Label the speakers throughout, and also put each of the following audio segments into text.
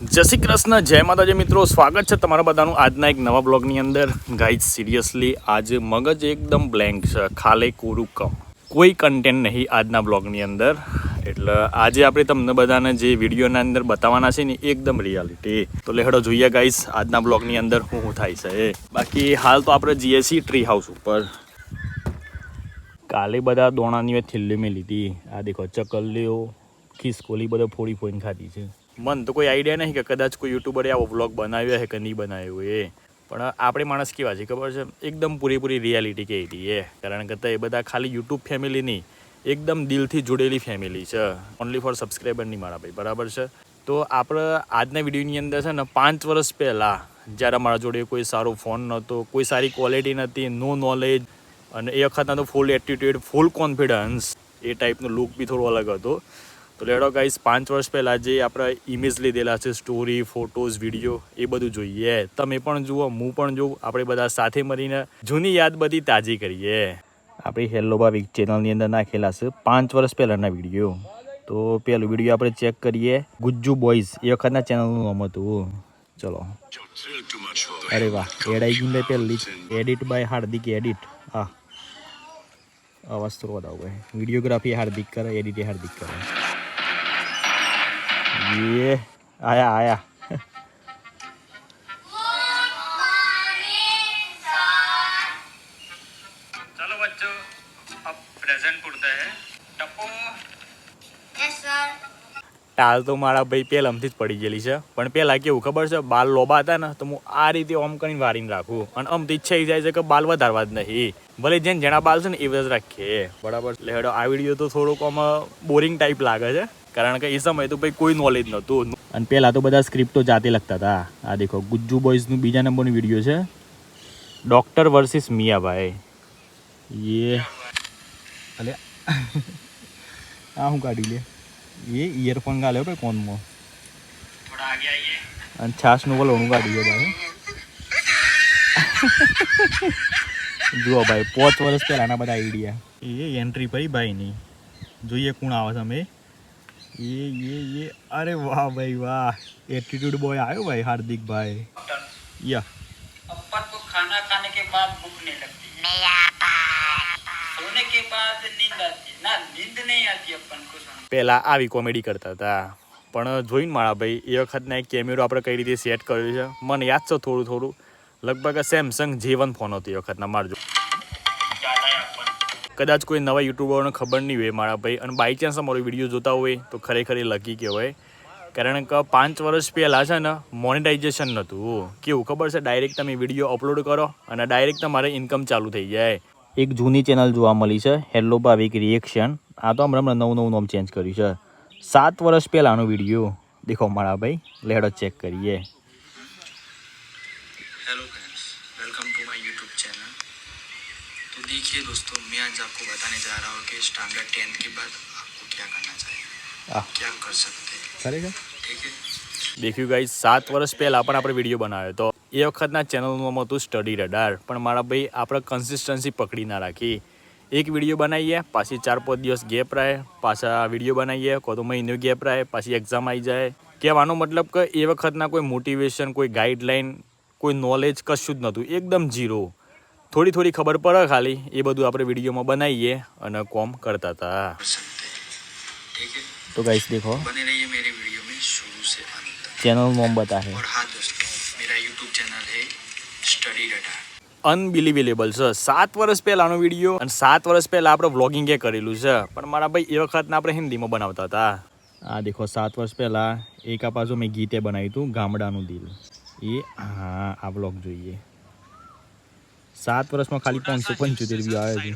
Speaker 1: જય શ્રી કૃષ્ણ, જય માતાજી મિત્રો, સ્વાગત છે તમારા બધાનું આજના એક નવા બ્લોગની અંદર. ગાઈઝ સિરિયસલી આજે મગજ એકદમ બ્લેન્ક છે, ખાલી કોરું કમ, કોઈ કન્ટેન્ટ નહીં આજના બ્લોગની અંદર. એટલે આજે આપણે તમને બધાને જે વિડીયોના અંદર બતાવવાના છે ને એકદમ રિયાલિટી. તો લેહડો જોઈએ ગાઈઝ આજના બ્લોગની અંદર શું થાય છે. બાકી હાલ તો આપણે જઈએ છીએ ટ્રી હાઉસ ઉપર. કાલે બધા દોણાની થેલ્લી મેં લીધી. આ દેખો ચકલીઓ ખિસકોલી બધા ફોડી ફોડીને ખાધી છે. મને તો કોઈ આઈડિયા નહીં કે કદાચ કોઈ યુટ્યુબરે આવો વ્લોગ બનાવ્યો છે કે નહીં બનાવ્યો એ, પણ આપણે માણસ કેવા છે ખબર છે, એકદમ પૂરેપૂરી રિયાલિટી કહી દઈએ. કારણ કે એ બધા ખાલી યુટ્યુબ ફેમિલી નહીં, એકદમ દિલથી જોડેલી ફેમિલી છે. ઓનલી ફોર સબસ્ક્રાઈબર નહીં મારા ભાઈ, બરાબર છે. તો આપણે આજના વિડીયોની અંદર છે ને 5 વર્ષ પહેલાં જ્યારે મારા જોડે કોઈ સારો ફોન નહોતો, કોઈ સારી ક્વોલિટી નથી, નો નોલેજ, અને એ વખતના તો ફૂલ એટીટ્યુડ, ફૂલ કોન્ફિડન્સ, એ ટાઈપનો લુક બી થોડો અલગ હતો. તો લેડો ગાઈઝ 5 વર્ષ પહેલાં જે આપણે ઇમેજ લીધેલા છે, સ્ટોરી, ફોટોઝ, વિડીયો, એ બધું જોઈએ. તમે પણ જુઓ, હું પણ જોઉં, આપણે બધા સાથે મળીને જૂની યાદ બધી તાજી કરીએ. આપણી હેલો ભાવિક ચેનલની અંદર નાખેલા છે 5 વર્ષ પહેલાંના વિડીયો. તો પેલું વિડીયો આપણે ચેક કરીએ. ગુજ્જુ બોયઝ એ વખતના ચેનલનું નામ હતું. ચલો, અરે વાહ, એડ આવી ગઈ પહેલી એડિટ બાય હાર્દિક એડિટ. હા, અવાજ તો વધાવો ભાઈ. વિડીયોગ્રાફી હાર્દિક કરે, એડિટ હાર્દિક કરે. ये आया चलो बच्चों, अब प्रेजेंट पूछते हैं. टप्पो. Yes sir. ટાલ તો મારા ભાઈ પહેલાંથી જ પડી ગયેલી છે, પણ પહેલાં કેવું ખબર છે, બાલ લોબા હતા ને તો હું આ રીતે ઓમ કરીને વારીને રાખું, અને આમ તો ઈચ્છા જાય છે કે બાલ વધારવા જ નહીં. ભલે જેને જેના બાલ છે ને એ જ રાખીએ, બરાબર. એટલે હેડો આ વિડીયો તો થોડોક આમ બોરિંગ ટાઈપ લાગે છે, કારણ કે એ સમયે તો ભાઈ કોઈ નોલેજ નહોતું. અને પહેલાં તો બધા સ્ક્રિપ્ટો જાતે લખતા હતા. આ દેખો ગુજ્જુ બોયઝનું બીજા નંબરનો વિડીયો છે, ડૉક્ટર વર્સિસ મિયાભાઈ. એ અલે આ હું કાઢી લે, એ ઇયરફોન ગાલ્યો ભાઈ કોનમાં, થોડા આગે આવીએ, અને છાસનું વલોણું કાઢી ગયો ભાઈ. જુઓ ભાઈ 5 વર્ષ પહેલાંના બધા આઈડિયા. એ એન્ટ્રી પડી ભાઈની, જોઈએ કોણ આવે છે. અમે ये अरे वाह भाई वाह, एटीट्यूड बॉय आयो भाई हार्दिक भाई. या अपन को खाना खाने के बाद भूख नहीं लगती, नहीं आता, सोने के बाद नींद आती ना, नींद नहीं आती अपन को. પહેલા આવી કોમેડી કરતા હતા, પણ જોઈને મારા ભાઈ એ વખતના એક કેમેરો આપણે કઈ રીતે સેટ કર્યો છે મને યાદ છે થોડું. લગભગ સેમસંગ J1 ફોન હતો એ વખતના મારજો. કદાચ કોઈ નવા યુટ્યુબરોને ખબર નહીં હોય મારા ભાઈ, અને બાય ચાન્સ અમારો વિડીયો જોતા હોય તો ખરેખર એ લકી કહેવાય. કારણ કે 5 વર્ષ પહેલાં છે ને મોનેટાઇઝેશન નહોતું. કેવું ખબર છે, ડાયરેક્ટ તમે વિડીયો અપલોડ કરો અને ડાયરેક્ટ તમારે ઇન્કમ ચાલુ થઈ જાય. એક જૂની ચેનલ જોવા મળી છે, હેલો ભાવિક રિએક્શન. આ તો હમણાં નવું નામ ચેન્જ કર્યું છે. 7 વર્ષ પહેલાંનો વિડીયો દેખો મારા ભાઈ, લેડો ચેક કરીએ.
Speaker 2: Hello friends, welcome to my YouTube channel. तो देखिए दोस्तों, मैं आज आपको बताने जा रहा हूँ कि स्टैंडर्ड 10 के बाद आपको क्या करना चाहिए, क्या कर सकते हैं. ठीक है,
Speaker 1: દેખ્યું ગાઈઝ 7 વર્ષ પહેલાં પણ આપણે વિડીયો બનાવ્યો તો એ વખતના ચેનલનું નામ હતું સ્ટડી રડાર. પણ મારા ભાઈ આપણે કન્સિસ્ટન્સી પકડી ના રાખી. એક વિડીયો બનાવીએ, પાછી 4-5 દિવસ ગેપ રહે, પાછા વિડીયો બનાવીએ, કોઈ તો મહિનો ગેપ રહે, પાછી એક્ઝામ આવી જાય. કહેવાનો મતલબ કે એ વખતના કોઈ મોટિવેશન, કોઈ ગાઈડલાઇન, કોઈ નોલેજ કશું જ નહોતું, એકદમ ઝીરો. થોડી ખબર પડે ખાલી, એ બધું આપણે વિડીયોમાં બનાવીએ અને કોમ કરતા હતા.
Speaker 2: ठीक है.
Speaker 1: તો ગાઈસ દેખો,
Speaker 2: बने रहिए मेरे वीडियो में शुरू से अंत तक.
Speaker 1: ચેનલ નામ બતાવે.
Speaker 2: और हाँ दोस्तों, मेरा यूट्यूब चैनल है स्टडी रडार.
Speaker 1: અનબિલિવેલેબલ છે. 7 વર્ષ પહેલાંનો વિડીયો, અને 7 વર્ષ પહેલાં આપણે વ્લોગિંગ એ કરેલું છે, પણ મારા ભાઈ એ વખતના આપણે હિન્દીમાં બનાવતા હતા. આ દેખો 7 વર્ષ પહેલાં એક આ પાછું મેં ગીતે બનાવ્યું હતું, ગામડાનું દિલ. એ હા, આ વ્લોગ જોઈએ. 7 વર્ષમાં ખાલી 575 વ્યૂ આવે છે.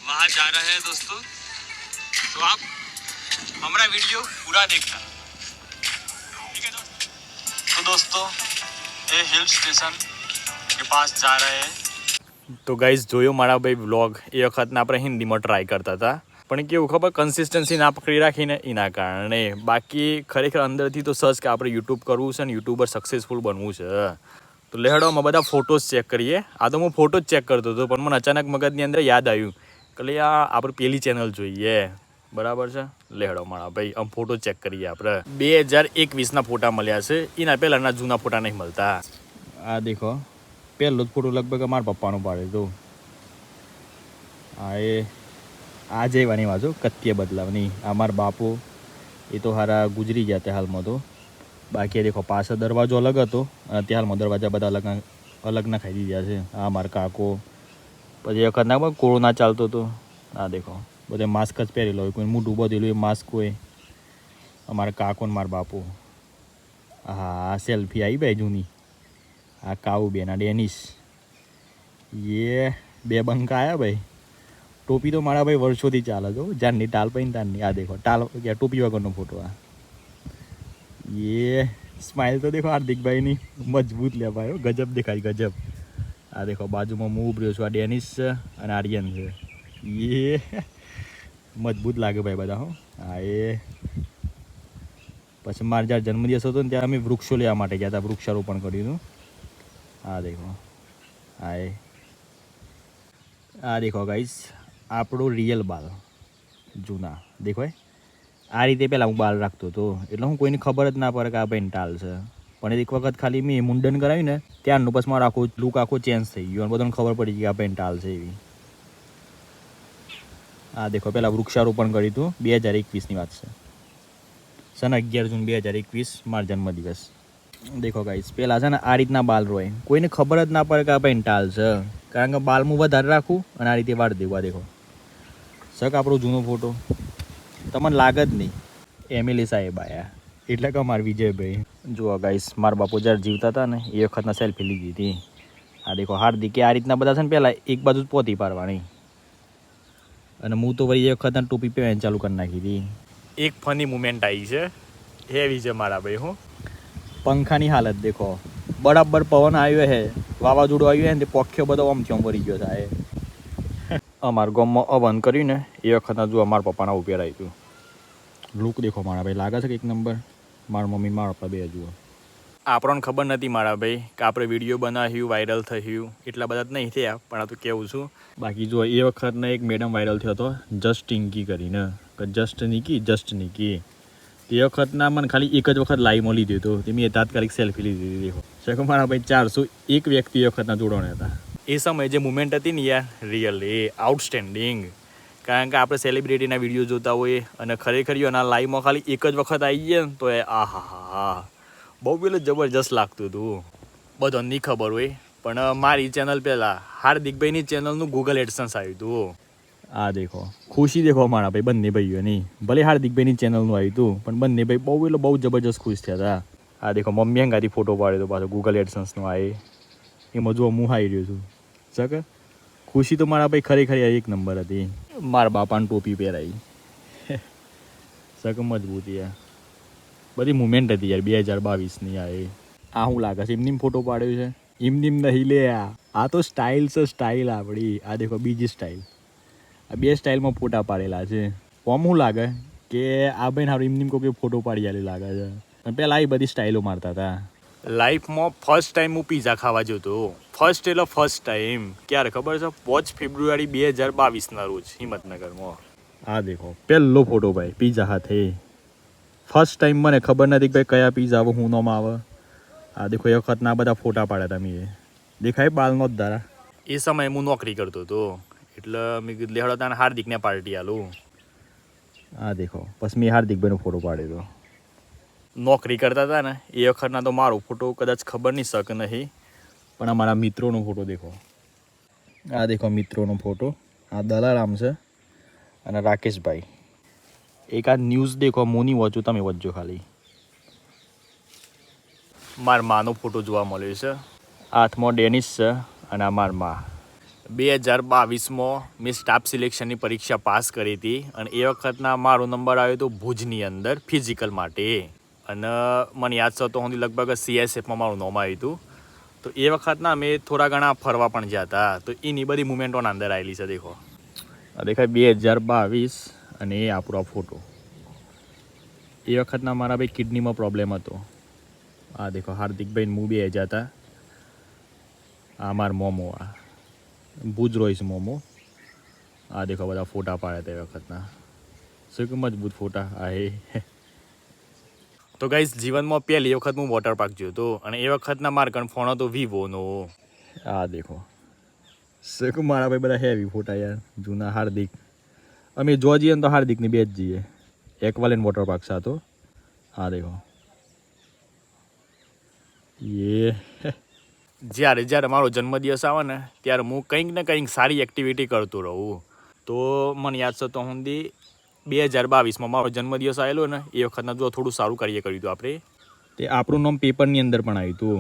Speaker 2: वहाँ जा रहे हैं दोस्तों, तो आप हमारा वीडियो पूरा देखना. ठीक है तो दोस्तों, ये हिल स्टेशन के पास जा रहे हैं.
Speaker 1: તો ગાઈઝ જોયો મારા ભાઈ વ્લોગ, એ વખતના આપણે હિન્દીમાં ટ્રાય કરતા હતા, પણ કેવું ખબર, કન્સિસ્ટન્સી ના પકડી રાખીને એના કારણે. બાકી ખરેખર અંદરથી તો સર્ચ કે આપણે યુટ્યુબ કરવું છે ને યુટ્યુબર સક્સેસફુલ બનવું છે. તો લેહડોમાં બધા ફોટોઝ ચેક કરીએ. આ તો હું ફોટો જ ચેક કરતો હતો, પણ મને અચાનક મગજની અંદર યાદ આવ્યું કે આ આપણે પેલી ચેનલ જોઈએ. બરાબર છે. લેહડો મારા ભાઈ આમ ફોટો ચેક કરીએ આપણે. 2021ના ફોટા મળ્યા છે. એના પહેલાંના જૂના ફોટા નહીં મળતા. આ દેખો પહેલો જ ફોટો લગભગ મારા પપ્પાનો પાડ્યો હતો. હા એ આ જવાની વાંચો કત્ય બદલાવની. આ મારા બાપુ એ તો હારા ગુજરી ગયા તે હાલમાં તો. બાકી દેખો પાછળ દરવાજો અલગ હતો અને તે હાલમાં દરવાજા બધા અલગ ના ખાઈ દીધા છે. આ મારા કાકો પછી વખત ના કોરોના ચાલતો હતો. આ દેખો બધે માસ્ક જ પહેરેલો હોય, કોઈ મોઢું બધેલું એ માસ્ક હોય. અમારા કાકો ને મારા બાપુ. હા આ સેલ્ફી આવી ભાઈ જૂની. આ કાઉ બેન આ ડેનિશ એ બે બંકા આવ્યા ભાઈ. ટોપી તો મારા ભાઈ વર્ષોથી ચાલે છે જાનની ટાલ પઈને તારની. આ દેખો ટાલ ટોપી વગરનો ફોટો. આ એ સ્માઇલ તો દેખો હાર્દિકભાઈની મજબૂત લે ભાઈ, ગજબ દેખાય ગજબ. આ દેખો બાજુમાં હું ઉભર્યો છું. આ ડેનિશ છે અને આર્યન છે. એ મજબૂત લાગે ભાઈ બધા. હો હા એ પછી મારે જ્યારે જન્મદિવસ હતો ને ત્યારે અમે વૃક્ષો લેવા માટે ગયા હતા, વૃક્ષારોપણ કર્યું હતું. આ દેખો હા એ આ દેખો ગાઈસ આપણો રિયલ બાલ જૂના દેખો. આ રીતે પહેલાં હું બાલ રાખતો હતો એટલે હું કોઈને ખબર જ ના પડે કે આ ભાઈ ટાલ છે. પણ એક વખત ખાલી મેં મુંડન કરાવ્યું ને ત્યારનું પછી મારો આખો લુક આખો ચેન્જ થઈ ગયો અને બધાને ખબર પડી ગઈ કે આ ભાઈ ટાલ છે એવી. આ દેખો પહેલાં વૃક્ષારોપણ કર્યું હતું 2021ની વાત છે. સન 11 જૂન 2021 મારો જન્મદિવસ. દેખો ગાઈસ પહેલાં છે ને આ રીતના બાલ રોય, કોઈને ખબર જ ના પડે કે આ ભાઈ ટાલ છે. કારણ કે બાલ હું વધારે રાખું અને આ રીતે વાળ દેવું. આ દેખો સક આપણો જૂનો ફોટો તમને લાગે જ નહીં. એમએલએ સાહેબ આયા એટલે કે અમારા વિજયભાઈ. જુઓ ગાઈસ મારા બાપુ જ્યારે જીવતા હતા ને એ વખતના સેલ્ફી લીધી હતી. આ દેખો હાર્દિકે આ રીતના બધા છે ને પહેલાં એક બાજુ જ પોતી પાડવાની અને હું તો વળી એ વખતના ટોપી પહેરવાની ચાલુ કરી નાખી હતી. એક ફની મુમેન્ટ આવી છે હેવી છે મારા ભાઈ. હું પંખાની હાલત દેખો, બરાબર પવન આવ્યો હે, વાવાઝોડું આવ્યું હે ને તે પોખ્યો બધો આમથી આમ ભરી ગયો થાય. અમારા ગામમાં અવન કર્યું ને એ વખતના જો મારા પપ્પાના ઉપેરાયું હતું. લુક દેખો મારા ભાઈ લાગે છે કે એક નંબર. મારા મમ્મી મારા પપ્પા બે જુઓ. આપણને ખબર નથી મારા ભાઈ કે આપણે વિડીયો બનાવ્યું વાયરલ થયું એટલા બધા જ નહીં થયા, પણ આ તો કેવું છું. બાકી જો એ વખતના એક મેડમ વાયરલ થયો હતો જસ્ટ ઇન્કી કરીને, કે જસ્ટ નિકી. તે વખતના મને ખાલી એક જ વખત લાઈવમાં લીધું હતું, તે મેં તાત્કાલિક સેલ્ફી લીધી હતી. દેખો શકો મારા ભાઈ 401 વ્યક્તિ એ વખતના જોડાણા હતા. એ સમયે જે મુમેન્ટ હતી ને યાર રિયલી આઉટસ્ટેન્ડિંગ. કારણ કે આપણે સેલિબ્રિટીના વિડીયો જોતા હોઈએ અને ખરેખર એના લાઈવમાં ખાલી એક જ વખત આવી ગયા ને તો એ આહા બહુ પેલું જબરજસ્ત લાગતું હતું. બધો નહીં ખબર હોય પણ મારી ચેનલ પહેલાં હાર્દિકભાઈની ચેનલનું ગૂગલ એડસન્સ આવ્યું હતું. આ દેખો ખુશી દેખો મારા ભાઈ બંને ભાઈઓની. ભલે હાર્દિકભાઈની ચેનલનું આવ્યું હતું પણ બંને ભાઈ બહુ જબરજસ્ત ખુશ થયા હતા. આ દેખો મમ્મી અંગાથી ફોટો પાડ્યો હતો પાછો ગૂગલ એડસન્સનો. આ એમાં જો હું આવી રહ્યો છું સકે. ખુશી તો મારા ભાઈ ખરેખર એક નંબર હતી. મારા બાપાને ટોપી પહેરાવી સક મજબૂતી યાર. બધી મુમેન્ટ હતી યાર 2022ની. આ શું લાગે છે એમની ફોટો પાડ્યો છે? એમની નહીં લે, આ તો સ્ટાઇલ છે સ્ટાઇલ આપણી. આ દેખો બીજી સ્ટાઇલ. આ બે સ્ટાઇલમાં ફોટા પાડેલા છે. આમ શું લાગે કે આ ભાઈ સારું એમની કોઈ ફોટો પાડી આલી લાગે છે. અને પહેલાં આ બધી સ્ટાઇલો મારતા હતા. લાઈફમાં ફર્સ્ટ ટાઈમ હું પીઝા ખાવા જતો. ફર્સ્ટ એટલે ફર્સ્ટ ટાઈમ ક્યારે ખબર છે? 5 ફેબ્રુઆરી 2022ના રોજ હિંમતનગરમાં. આ દેખો પહેલો ફોટો ભાઈ પીઝા હાથે. ફર્સ્ટ ટાઈમ મને ખબર નથી કે ભાઈ કયા પીઝા આવે હું નામ આવે. આ દેખો એ વખતના બધા ફોટા પાડ્યા હતા મેં. દેખાય બાલનો જ દારા. એ સમયે હું નોકરી કરતો હતો એટલે મેં કીધું લેહડો તાને હાર્દિકને પાર્ટી આલું. આ દેખો પછી મેં હાર્દિકભાઈનો ફોટો પાડ્યો હતો. નોકરી કરતા હતા ને એ વખતના તો મારો ફોટો કદાચ ખબર નહીં શકે નહીં પણ અમારા મિત્રોનો ફોટો દેખો. આ દેખો મિત્રોનો ફોટો. આ દલારામ છે અને રાકેશભાઈ. એક આ ન્યૂઝ દેખો મોની વાંચું તમે વાંચજો ખાલી. મારા માનો ફોટો જોવા મળ્યો છે. હાથમાં ડેનિશ છે અને આ મારા મા. 2022માં મેં સ્ટાફ સિલેક્શનની પરીક્ષા પાસ કરી હતી અને એ વખતના મારો નંબર આવ્યો હતો ભુજની અંદર ફિઝિકલ માટે. અને મને યાદ છે તો હું લગભગ CSFમાં મારું નામ આવ્યું હતું. તો એ વખતના મેં થોડા ઘણા ફરવા પણ ગયા હતા. તો એની બધી મુમેન્ટોના અંદર આવેલી છે. દેખો આ દેખાય 2022 અને એ આપણો ફોટો. એ વખતના મારા ભાઈ કિડનીમાં પ્રોબ્લેમ હતો. આ દેખો હાર્દિકભાઈ હું બે જતા. આ મારા મોમો. આ ભુજ રોઈશ મોમો. આ દેખો બધા ફોટા પાડ્યા હતા એ વખતના. શું મજબૂત ફોટા આ તો ગાઈસ જીવનમાં પહેલી વખત હું વોટર પાર્ક ગયો હતો અને એ વખતના મારા ફોન હતો વિવોનો. આ દેખો શું મારા ભાઈ બધા હેવી ફોટા યાર જૂના. હાર્દિક અમે જો જઈએ ને તો હાર્દિકની બે જ જઈએ. એકવાલેન વોટર પાર્ક સાતો. હા દેખો એ જ્યારે મારો જન્મદિવસ આવે ને ત્યારે હું કંઈક ને કંઈક સારી એક્ટિવિટી કરતો રહું. તો મને યાદ છે તો સુધી 2022માં મારો જન્મદિવસ આવેલો ને એ વખતના જો થોડું સારું કાર્ય કર્યું હતું આપણે. તે આપણું નામ પેપરની અંદર પણ આવ્યું હતું.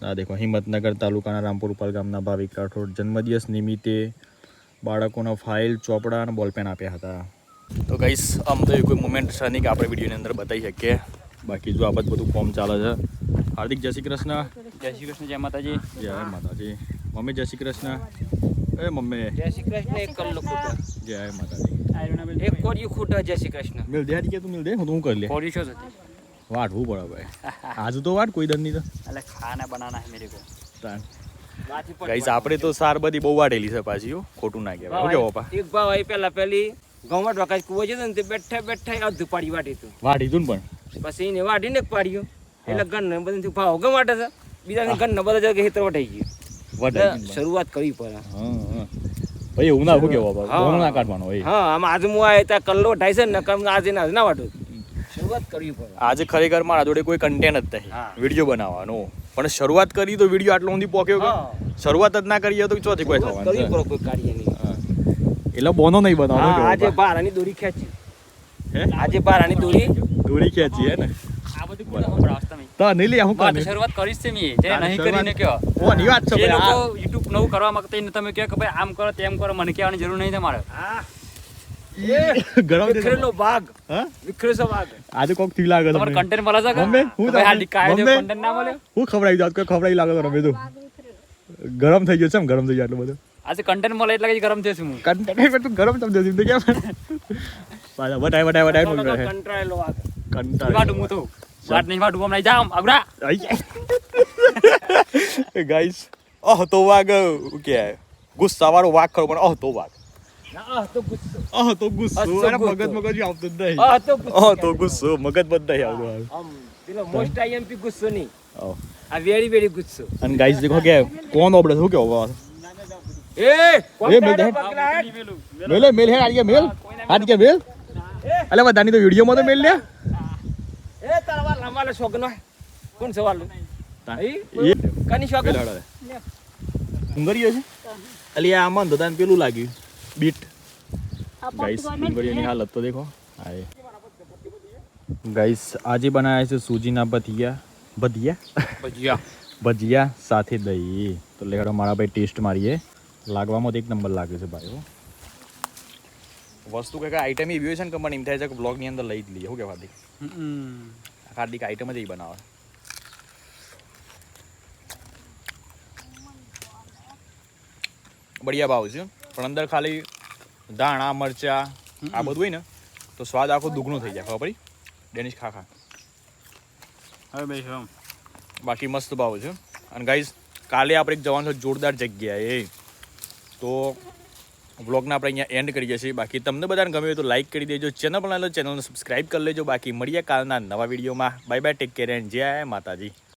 Speaker 1: આ દેખો હિંમતનગર તાલુકાના રામપુર ઉપાલ ગામના ભાવિક રાઠોડ જન્મદિવસ નિમિત્તે બાળકોના ફાઇલ ચોપડા અને બોલપેન આપ્યા હતા. તો ગાઈસ આમ તો કોઈ મુમેન્ટ છે નહીં કે આપણે વિડીયોની અંદર બતાવી શકીએ. બાકી જો આ બધું ફોર્મ ચાલે છે. હાર્દિક જય શ્રી કૃષ્ણ.
Speaker 3: જય શ્રી કૃષ્ણ. જય માતાજી.
Speaker 1: જય માતાજી. મમ્મી જય શ્રી કૃષ્ણ. એ મમ્મી
Speaker 3: જય શ્રી કૃષ્ણ. એક કલ્લો ખોટા.
Speaker 1: જય માતાજી.
Speaker 3: એક કોડિયું ખોટા. જય શ્રી કૃષ્ણ.
Speaker 1: મિલ દે હારી કે તું મિલ દે હું કરી લે.
Speaker 3: કોડિયું શું થતી?
Speaker 1: વાટવું પડે ભાઈ. આજુ તો વાટ કોઈ દર નહીં તો.
Speaker 3: એટલે ખાના બનાના હે મેરે કો.
Speaker 1: ગાઈસ આપણે તો સાર બધી બહુ વાટેલી છે પાછી હો. ખોટું ના કહેવાય. હું કેવો પા
Speaker 3: એક ભાવ આવી પેલી ગૌમટ વખત કુવો છે ને તે બેઠા અડધું પાડી વાટી તું.
Speaker 1: વાટી તું પણ
Speaker 3: પછી એને વાટીને જ પાડ્યું. એટલે ગન બધું ભાવ ગમ વાટે છે. બીજા ગન બધા જગ્યાએ ખેતર વટાઈ ગયું.
Speaker 1: વાટી
Speaker 3: શરૂઆત કરવી પડે.
Speaker 1: હા ભાઈ એવું ના હું કેવો પા કોણ ના કાઢવાનો હોય.
Speaker 3: હા આમ આજે હું આવે ત્યાં કલ્લો વટાઈ છે ને કમ આજે ના વાટું. શરૂઆત કરવી પડે.
Speaker 1: આજે ખરેખર મારા જોડે કોઈ કન્ટેન્ટ જ નહીં વિડીયો બનાવવાનો. પણ શરૂઆત કરી તો વિડીયો આટલો સુધી પહોંચ્યો કે શરૂઆત જ ના કરીએ તો ચોથી કોઈ થવાનું
Speaker 3: કરવી પડે કોઈ કાર્ય નહીં.
Speaker 1: એટલે બોનો નહીં બનાવવાનો.
Speaker 3: આજે બારાની દોરી ખેંચી. આજે બારાની
Speaker 1: દોરી ખેંચી હે ને.
Speaker 3: આ બધું કોને સંભળાવસ તમે?
Speaker 1: તો નહીં લે હું
Speaker 3: વાત શરૂઆત કરીશ છે મે જે નહીં કરીને કયો.
Speaker 1: ઓની વાત છે
Speaker 3: જે
Speaker 1: ભાઈ.
Speaker 3: લોકો YouTube નવું કરવા માંગતા હોય ને તમે કહો કે ભાઈ આમ કરો તેમ કરો મને કહેવાની જરૂર નહીં તમારે.
Speaker 1: ગરમ
Speaker 3: વિખરેલો ભાગ.
Speaker 1: હા
Speaker 3: વિખરેલો ભાગ.
Speaker 1: આજે કોક થી લાગે
Speaker 3: તમારે
Speaker 1: તમને.
Speaker 3: કન્ટેન્ટ મળે છે કે?
Speaker 1: મમ્મી, હું
Speaker 3: ભાઈ હાલ
Speaker 1: તમને-
Speaker 3: કાય દે
Speaker 1: મમ્મી.
Speaker 3: કન્ટેન્ટ ના મળે.
Speaker 1: હું ખવડાવી દઉં કોઈ ખવડાવી લાગે તો રમે તો ગરમ થઈ ગયો છે એમ ગરમ થઈ ગયો એટલું બધું
Speaker 3: આજે કન્ટેન્ટ મળે એટલે કે ગરમ થઈશું હું.
Speaker 1: કંટાળી તું ગરમ ચમ જતી તો કેમ પાછા વટાય બોલ કરે
Speaker 3: કંટાળેલો ભાગ.
Speaker 1: કંટાળી
Speaker 3: વાડું હું તો વાત નહીં વાડું હમણાં જામ અગડા.
Speaker 1: ગાઈસ તો વાગ કે ગુસ્સા વાળો વાગ ખરો પણ તો વાગ
Speaker 3: ના તો ગુસ્સો.
Speaker 1: તો ગુસ્સો
Speaker 3: તો
Speaker 1: અરે
Speaker 3: ગુસ્સો.
Speaker 1: મગજ આવતું જ નહીં.
Speaker 3: તો ગુસ્સો.
Speaker 1: તો ગુસ્સો મગજ બધ નહીં આવતું
Speaker 3: આમ પેલો મોસ્ટ આઈએમપી ગુસ્સો નહીં.
Speaker 1: આવ.
Speaker 3: આ વેરી વેરી ગુસ્સો.
Speaker 1: અને ગાઈસ દેખો કે કોણ ઓબડે શું કેવો
Speaker 3: એ
Speaker 1: એ મેલ દે. મેલ હે આડિયા મેલ આડિયા મેલ અલે બધાની તો વિડિયો માં તો મેલ લે
Speaker 3: એ તારા લાંબાલે શોગનો કોણ સવાલ
Speaker 1: એ
Speaker 3: કની શોગ
Speaker 1: ઉંગરીઓ છે અલી આ મન તો પેલું લાગ્યું બીટ ગાઈસ ઉંગરીઓની હાલત તો દેખો હાય ગાઈસ આજે બનાવ્યા છે સૂજીના ભજીયા સાથે દહીં તો લેડો મારા ભાઈ ટેસ્ટ મારીએ લાગવામાં તો એક નંબર લાગે છે ભાઈ વસ્તુ કઈ આઈટમ એવી હોય છે ને કે મને એમ થાય છે કે બ્લોગની અંદર લઈ જ લઈએ શું કહેવા હાર્દિક આઈટમ જ એ બનાવે બઢિયા ભાવ છે પણ અંદર ખાલી ધાણા મરચા આ બધું હોય ને તો સ્વાદ આખો દુગણો થઈ જાય ખબર પડી ડેનિશ ખાખા
Speaker 3: હવે ભાઈ
Speaker 1: બાકી મસ્ત ભાવ છે અને ગાઈઝ કાલે આપણે એક જવાનું છે જોરદાર જગ્યાએ તો વ્લોગને આપણે અહીંયા એન્ડ કરીએ છીએ બાકી તમને બધાને ગમે હોય તો લાઈક કરી દેજો ચેનલ બનાવેલો ચેનલને સબસ્ક્રાઈબ કરી લેજો બાકી મળીએ કાલના નવા વિડીયોમાં bye bye take care and જય માતાજી.